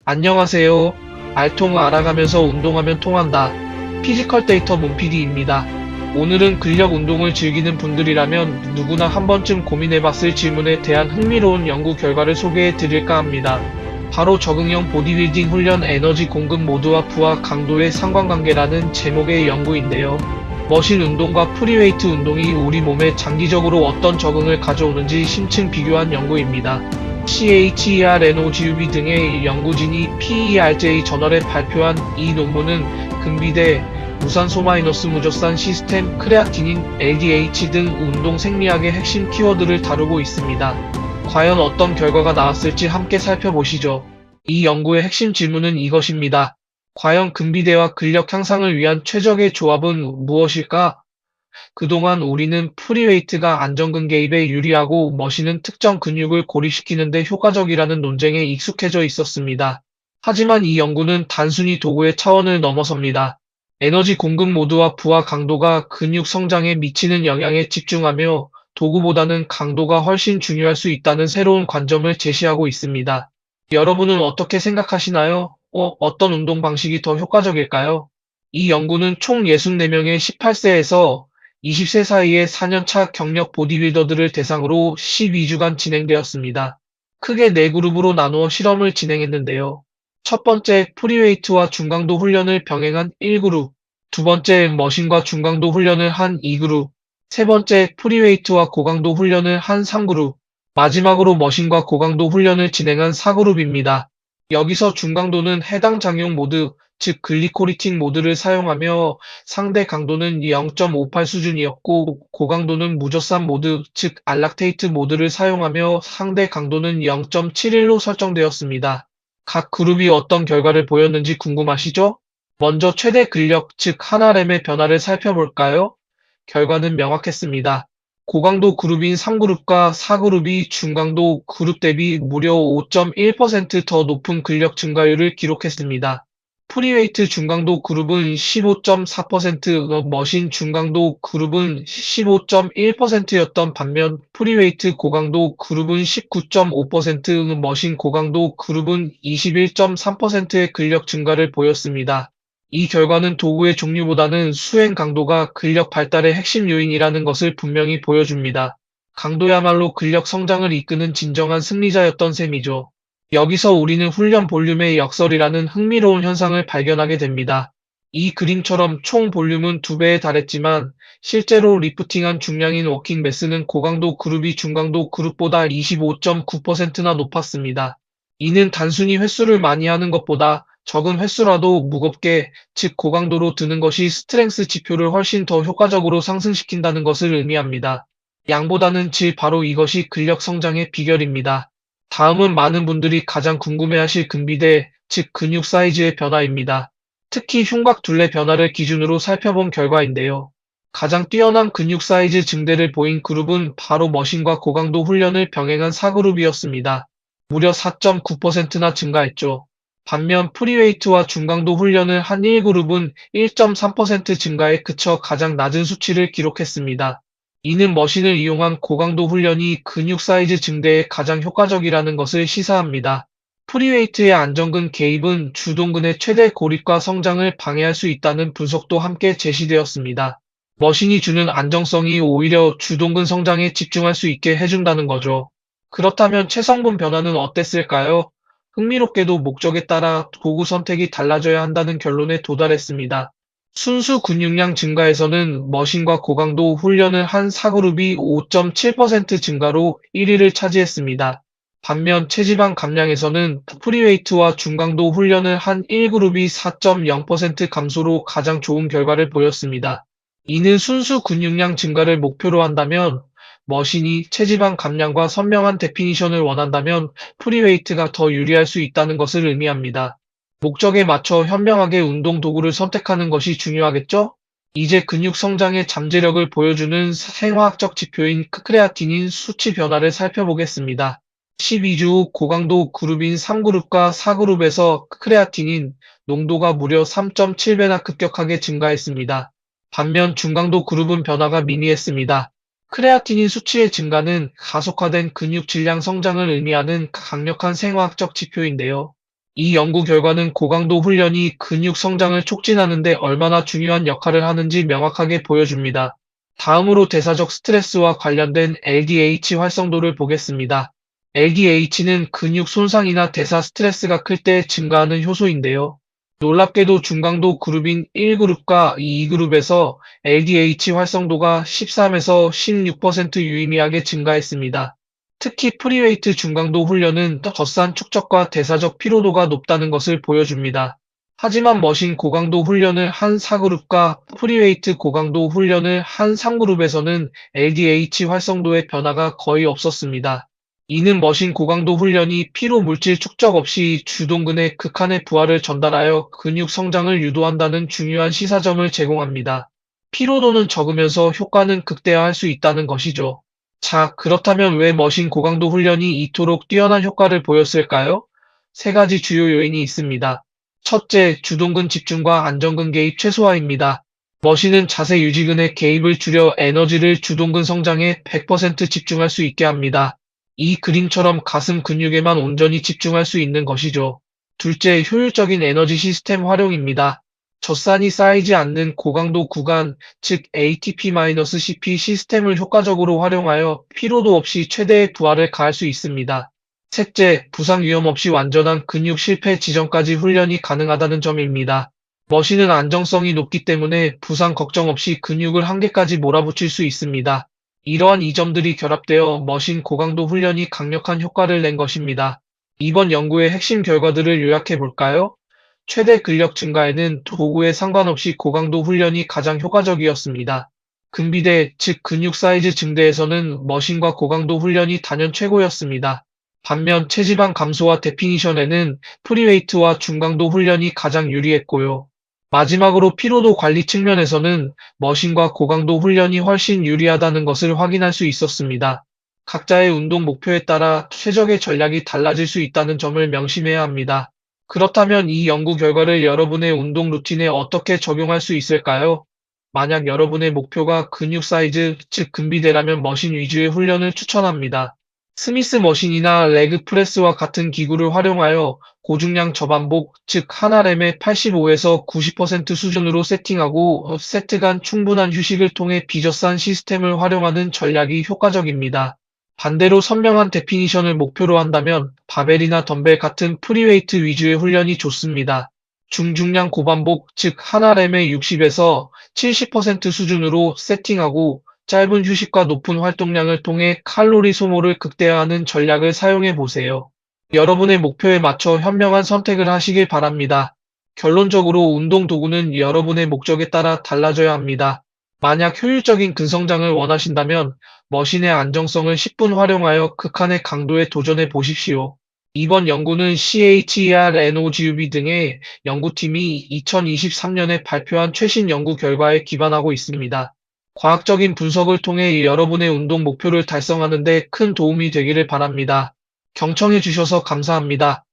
안녕하세요. 알통 알아가면서 운동하면 통한다. 피지컬 데이터 문PD입니다. 오늘은 근력 운동을 즐기는 분들이라면 누구나 한 번쯤 고민해봤을 질문에 대한 흥미로운 연구 결과를 소개해 드릴까 합니다. 바로 적응형 보디빌딩 훈련 에너지 공급 모드와 부하 강도의 상관관계라는 제목의 연구인데요. 머신 운동과 프리웨이트 운동이 우리 몸에 장기적으로 어떤 적응을 가져오는지 심층 비교한 연구입니다. CHER-NOGUB 등의 연구진이 PERJ 저널에 발표한 이 논문은 근비대, 무산소-무저산 시스템, 크레아티닌, LDH 등 운동 생리학의 핵심 키워드를 다루고 있습니다. 과연 어떤 결과가 나왔을지 함께 살펴보시죠. 이 연구의 핵심 질문은 이것입니다. 과연 근비대와 근력 향상을 위한 최적의 조합은 무엇일까? 그동안 우리는 프리웨이트가 안정근 개입에 유리하고 머신은 특정 근육을 고립시키는 데 효과적이라는 논쟁에 익숙해져 있었습니다. 하지만 이 연구는 단순히 도구의 차원을 넘어섭니다. 에너지 공급 모드와 부하 강도가 근육 성장에 미치는 영향에 집중하며 도구보다는 강도가 훨씬 중요할 수 있다는 새로운 관점을 제시하고 있습니다. 여러분은 어떻게 생각하시나요? 어떤 운동 방식이 더 효과적일까요? 이 연구는 총 64명의 18세에서 20세 사이의 4년차 경력 보디빌더들을 대상으로 12주간 진행되었습니다. 크게 4그룹으로 나누어 실험을 진행했는데요. 첫 번째, 프리웨이트와 중강도 훈련을 병행한 1그룹, 두 번째, 머신과 중강도 훈련을 한 2그룹, 세 번째, 프리웨이트와 고강도 훈련을 한 3그룹, 마지막으로 머신과 고강도 훈련을 진행한 4그룹입니다. 여기서 중강도는 해당 장용 모드, 즉 글리코리틱 모드를 사용하며 상대 강도는 0.58 수준이었고 고강도는 무저산 모드, 즉 알락테이트 모드를 사용하며 상대 강도는 0.71로 설정되었습니다. 각 그룹이 어떤 결과를 보였는지 궁금하시죠? 먼저 최대 근력, 즉 1Rm의 변화를 살펴볼까요? 결과는 명확했습니다. 고강도 그룹인 3그룹과 4그룹이 중강도 그룹 대비 무려 5.1% 더 높은 근력 증가율을 기록했습니다. 프리웨이트 중강도 그룹은 15.4%, 머신 중강도 그룹은 15.1%였던 반면 프리웨이트 고강도 그룹은 19.5%, 머신 고강도 그룹은 21.3%의 근력 증가를 보였습니다. 이 결과는 도구의 종류보다는 수행 강도가 근력 발달의 핵심 요인이라는 것을 분명히 보여줍니다. 강도야말로 근력 성장을 이끄는 진정한 승리자였던 셈이죠. 여기서 우리는 훈련 볼륨의 역설이라는 흥미로운 현상을 발견하게 됩니다. 이 그림처럼 총 볼륨은 2배에 달했지만 실제로 리프팅한 중량인 워킹 매스는 고강도 그룹이 중강도 그룹보다 25.9%나 높았습니다. 이는 단순히 횟수를 많이 하는 것보다 적은 횟수라도 무겁게, 즉 고강도로 드는 것이 스트렝스 지표를 훨씬 더 효과적으로 상승시킨다는 것을 의미합니다. 양보다는 질, 바로 이것이 근력 성장의 비결입니다. 다음은 많은 분들이 가장 궁금해하실 근비대, 즉 근육 사이즈의 변화입니다. 특히 흉곽 둘레 변화를 기준으로 살펴본 결과인데요. 가장 뛰어난 근육 사이즈 증대를 보인 그룹은 바로 머신과 고강도 훈련을 병행한 4그룹이었습니다. 무려 4.9%나 증가했죠. 반면 프리웨이트와 중강도 훈련을 한 1그룹은 1.3% 증가에 그쳐 가장 낮은 수치를 기록했습니다. 이는 머신을 이용한 고강도 훈련이 근육 사이즈 증대에 가장 효과적이라는 것을 시사합니다. 프리웨이트의 안정근 개입은 주동근의 최대 고립과 성장을 방해할 수 있다는 분석도 함께 제시되었습니다. 머신이 주는 안정성이 오히려 주동근 성장에 집중할 수 있게 해준다는 거죠. 그렇다면 체성분 변화는 어땠을까요? 흥미롭게도 목적에 따라 도구 선택이 달라져야 한다는 결론에 도달했습니다. 순수 근육량 증가에서는 머신과 고강도 훈련을 한 4그룹이 5.7% 증가로 1위를 차지했습니다. 반면 체지방 감량에서는 프리웨이트와 중강도 훈련을 한 1그룹이 4.0% 감소로 가장 좋은 결과를 보였습니다. 이는 순수 근육량 증가를 목표로 한다면 머신이 체지방 감량과 선명한 데피니션을 원한다면 프리웨이트가 더 유리할 수 있다는 것을 의미합니다. 목적에 맞춰 현명하게 운동 도구를 선택하는 것이 중요하겠죠? 이제 근육 성장의 잠재력을 보여주는 생화학적 지표인 크레아티닌 수치 변화를 살펴보겠습니다. 12주 후 고강도 그룹인 3그룹과 4그룹에서 크레아티닌 농도가 무려 3.7배나 급격하게 증가했습니다. 반면 중강도 그룹은 변화가 미미했습니다. 크레아티닌 수치의 증가는 가속화된 근육 질량 성장을 의미하는 강력한 생화학적 지표인데요. 이 연구 결과는 고강도 훈련이 근육 성장을 촉진하는 데 얼마나 중요한 역할을 하는지 명확하게 보여줍니다. 다음으로 대사적 스트레스와 관련된 LDH 활성도를 보겠습니다. LDH는 근육 손상이나 대사 스트레스가 클 때 증가하는 효소인데요. 놀랍게도 중강도 그룹인 1그룹과 2그룹에서 LDH 활성도가 13에서 16% 유의미하게 증가했습니다. 특히 프리웨이트 중강도 훈련은 덧산 축적과 대사적 피로도가 높다는 것을 보여줍니다. 하지만 머신 고강도 훈련을 한 4그룹과 프리웨이트 고강도 훈련을 한 3그룹에서는 LDH 활성도의 변화가 거의 없었습니다. 이는 머신 고강도 훈련이 피로 물질 축적 없이 주동근의 극한의 부하를 전달하여 근육 성장을 유도한다는 중요한 시사점을 제공합니다. 피로도는 적으면서 효과는 극대화할 수 있다는 것이죠. 자, 그렇다면 왜 머신 고강도 훈련이 이토록 뛰어난 효과를 보였을까요? 세 가지 주요 요인이 있습니다. 첫째, 주동근 집중과 안정근 개입 최소화입니다. 머신은 자세 유지근의 개입을 줄여 에너지를 주동근 성장에 100% 집중할 수 있게 합니다. 이 그림처럼 가슴 근육에만 온전히 집중할 수 있는 것이죠. 둘째, 효율적인 에너지 시스템 활용입니다. 젖산이 쌓이지 않는 고강도 구간, 즉 ATP-CP 시스템을 효과적으로 활용하여 피로도 없이 최대의 부하를 가할 수 있습니다. 셋째, 부상 위험 없이 완전한 근육 실패 지점까지 훈련이 가능하다는 점입니다. 머신은 안정성이 높기 때문에 부상 걱정 없이 근육을 한계까지 몰아붙일 수 있습니다. 이러한 이점들이 결합되어 머신 고강도 훈련이 강력한 효과를 낸 것입니다. 이번 연구의 핵심 결과들을 요약해 볼까요? 최대 근력 증가에는 도구에 상관없이 고강도 훈련이 가장 효과적이었습니다. 근비대, 즉 근육 사이즈 증대에서는 머신과 고강도 훈련이 단연 최고였습니다. 반면 체지방 감소와 데피니션에는 프리웨이트와 중강도 훈련이 가장 유리했고요. 마지막으로 피로도 관리 측면에서는 머신과 고강도 훈련이 훨씬 유리하다는 것을 확인할 수 있었습니다. 각자의 운동 목표에 따라 최적의 전략이 달라질 수 있다는 점을 명심해야 합니다. 그렇다면 이 연구 결과를 여러분의 운동 루틴에 어떻게 적용할 수 있을까요? 만약 여러분의 목표가 근육 사이즈, 즉 근비대라면 머신 위주의 훈련을 추천합니다. 스미스 머신이나 레그 프레스와 같은 기구를 활용하여 고중량 저반복, 즉 1RM의 85에서 90% 수준으로 세팅하고 세트 간 충분한 휴식을 통해 비젖산 시스템을 활용하는 전략이 효과적입니다. 반대로 선명한 데피니션을 목표로 한다면 바벨이나 덤벨 같은 프리웨이트 위주의 훈련이 좋습니다. 중중량 고반복, 즉 1RM의 60에서 70% 수준으로 세팅하고 짧은 휴식과 높은 활동량을 통해 칼로리 소모를 극대화하는 전략을 사용해 보세요. 여러분의 목표에 맞춰 현명한 선택을 하시길 바랍니다. 결론적으로 운동 도구는 여러분의 목적에 따라 달라져야 합니다. 만약 효율적인 근성장을 원하신다면 머신의 안정성을 10분 활용하여 극한의 강도에 도전해 보십시오. 이번 연구는 CHER, NOGUB 등의 연구팀이 2023년에 발표한 최신 연구 결과에 기반하고 있습니다. 과학적인 분석을 통해 여러분의 운동 목표를 달성하는 데 큰 도움이 되기를 바랍니다. 경청해 주셔서 감사합니다.